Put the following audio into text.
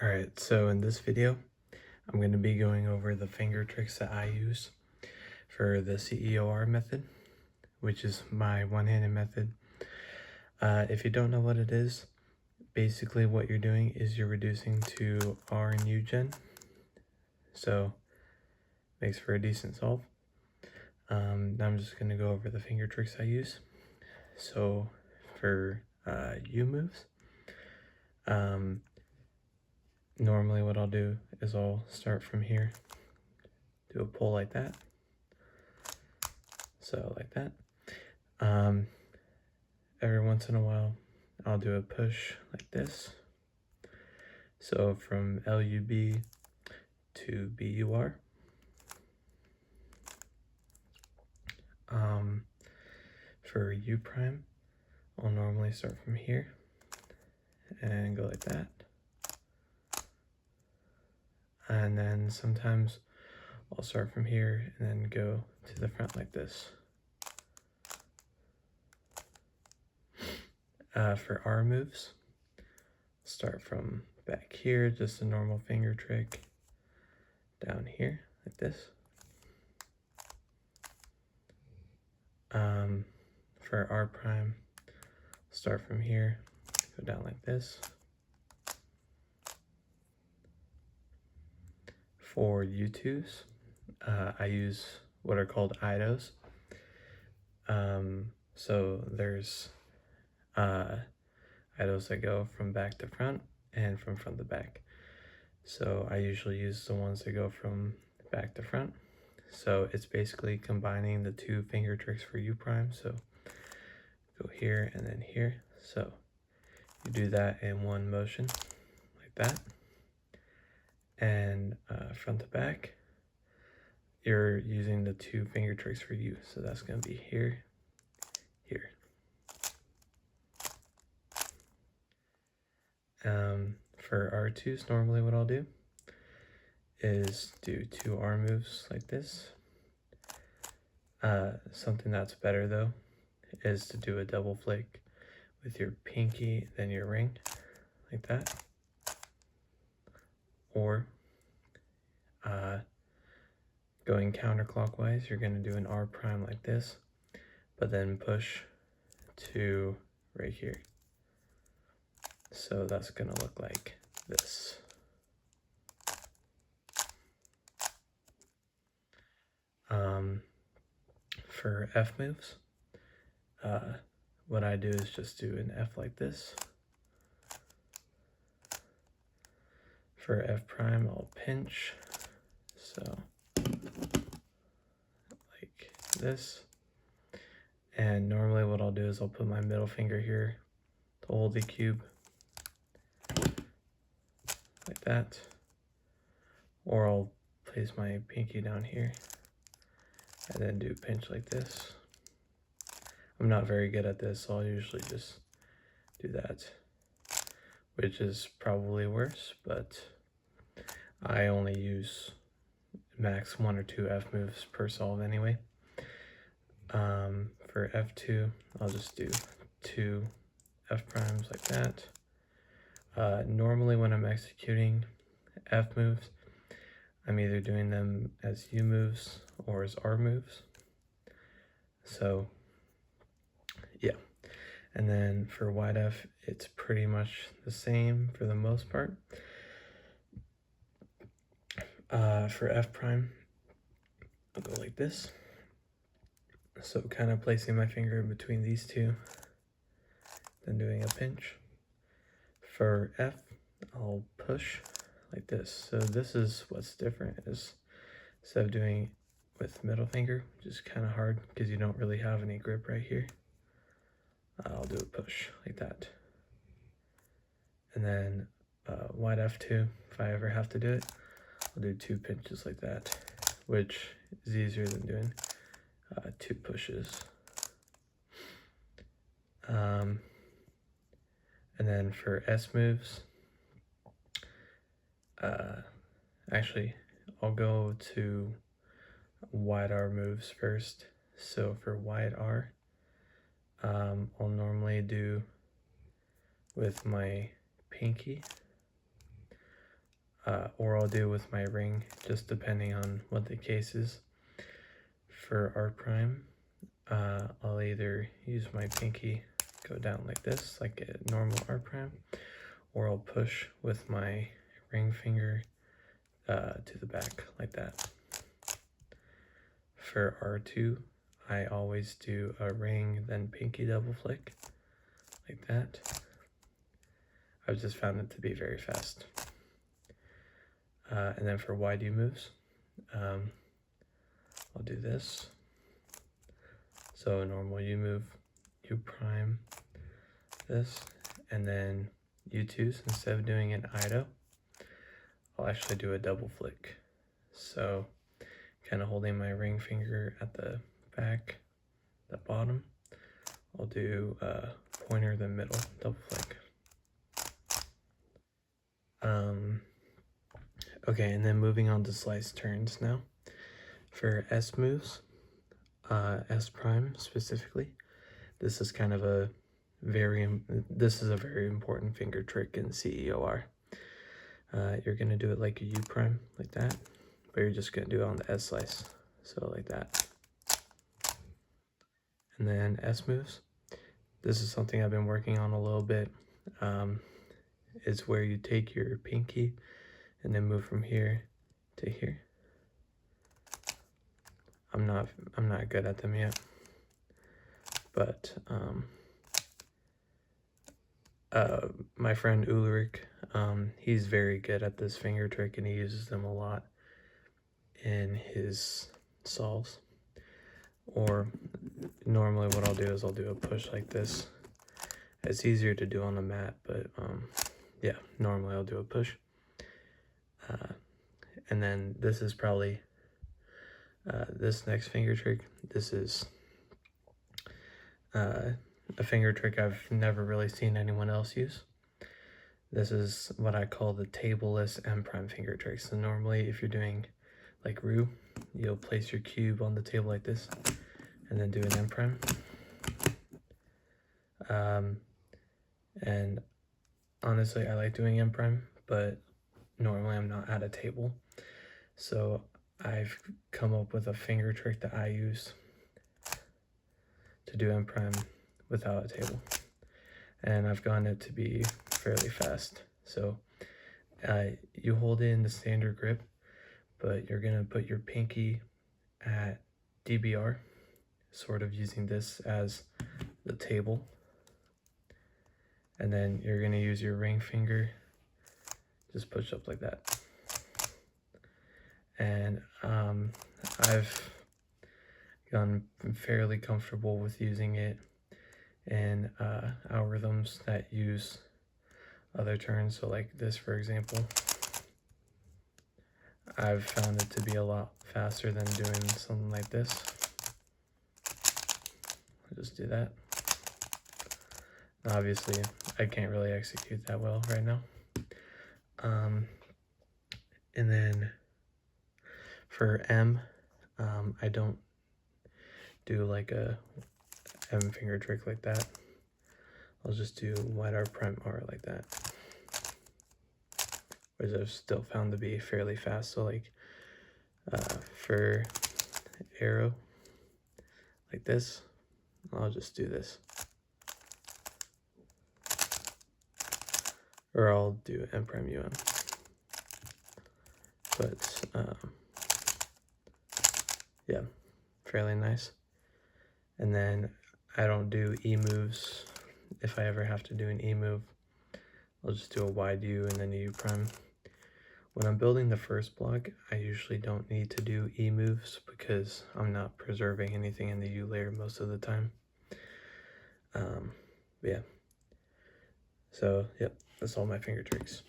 Alright, so in this video, I'm going to be going over the finger tricks that I use for the CEOR method, which is my one-handed method. If you don't know what it is, basically what you're doing is you're reducing to R and U gen, so makes for a decent solve. Now I'm just going to go over the finger tricks I use. So for U moves, normally what I'll do is I'll start from here, do a pull like that, so like that. Every once in a while I'll do a push like this, so from LUB to BUR. For U prime, I'll normally start from here and go like that, and then sometimes I'll start from here and then go to the front like this. For R moves, start from back here, just a normal finger trick, down here like this. For R prime, start from here, go down like this. For U2s, I use what are called IDOs. So there's IDOs that go from back to front and from front to back. So I usually use the ones that go from back to front. So it's basically combining the two finger tricks for U prime. So go here and then here. So you do that in one motion like that. And front to back, you're using the two finger tricks for U. So that's going to be here, here. For R2s, normally what I'll do is do two R moves like this. Something that's better though is to do a double flake with your pinky, then your ring, like that. Or going counterclockwise, you're going to do an R prime like this, but then push to right here. So that's going to look like this. For F moves, what I do is just do an F like this. For F prime, I'll pinch, so like this. And normally what I'll do is I'll put my middle finger here to hold the cube, like that. Or I'll place my pinky down here and then do pinch like this. I'm not very good at this, so I'll usually just do that, which is probably worse, but I only use max 1 or 2 F moves per solve anyway. For F2, I'll just do 2 F primes like that. Normally when I'm executing F moves, I'm either doing them as U moves or as R moves. So yeah. And then for wide F, it's pretty much the same for the most part. For F prime, I'll go like this. So kind of placing my finger in between these two, then doing a pinch. For F, I'll push like this. So this is what's different, is instead of doing with middle finger, which is kind of hard because you don't really have any grip right here, I'll do a push like that. And then wide F2, if I ever have to do it, I'll do 2 pinches like that, which is easier than doing 2 pushes. And then for S moves, actually I'll go to wide R moves first. So for wide R, I'll normally do with my pinky, or I'll do with my ring, just depending on what the case is. For R prime, I'll either use my pinky, go down like this, like a normal R prime, or I'll push with my ring finger to the back like that. For R2, I always do a ring, then pinky double flick, like that. I've just found it to be very fast. And then for wide U moves, I'll do this. So a normal U move, U prime, this, and then U2s, instead of doing an IDO, I'll actually do a double flick. So kind of holding my ring finger at the back, the bottom, I'll do pointer, then middle, double flick. Okay, and then moving on to slice turns now. For S moves, S prime specifically, this is kind of a very important finger trick in CEOR. You're gonna do it like a U prime, like that, but you're just gonna do it on the S slice, so like that. And then S moves, this is something I've been working on a little bit. It's where you take your pinky and then move from here to here. I'm not good at them yet, but my friend Ulrich, he's very good at this finger trick, and he uses them a lot in his solves. Or normally what I'll do is I'll do a push like this. It's easier to do on the mat, but yeah, normally I'll do a push. And then this is probably this next finger trick. This is a finger trick I've never really seen anyone else use. This is what I call the tableless M prime finger trick. So normally if you're doing like Rue, you'll place your cube on the table like this and then do an M prime. And honestly, I like doing M prime, but normally I'm not at a table. So I've come up with a finger trick that I use to do M prime without a table. And I've gotten it to be fairly fast. So you hold it in the standard grip, but you're gonna put your pinky at DBR, sort of using this as the table. And then you're gonna use your ring finger, just push up like that. And I've gotten fairly comfortable with using it in algorithms that use other turns. So like this, for example, I've found it to be a lot faster than doing something like this. I'll just do that. Obviously, I can't really execute that well right now. And then for M, I don't do like a M finger trick like that. I'll just do wide R prime R like that, which I've still found to be fairly fast. So like for arrow like this, I'll just do this. Or I'll do M prime UM. But yeah, fairly nice. And then I don't do E moves. If I ever have to do an E move, I'll just do a wide U and then a U prime. When I'm building the first block, I usually don't need to do E moves because I'm not preserving anything in the U layer most of the time. Yeah. So, yep, that's all my finger tricks.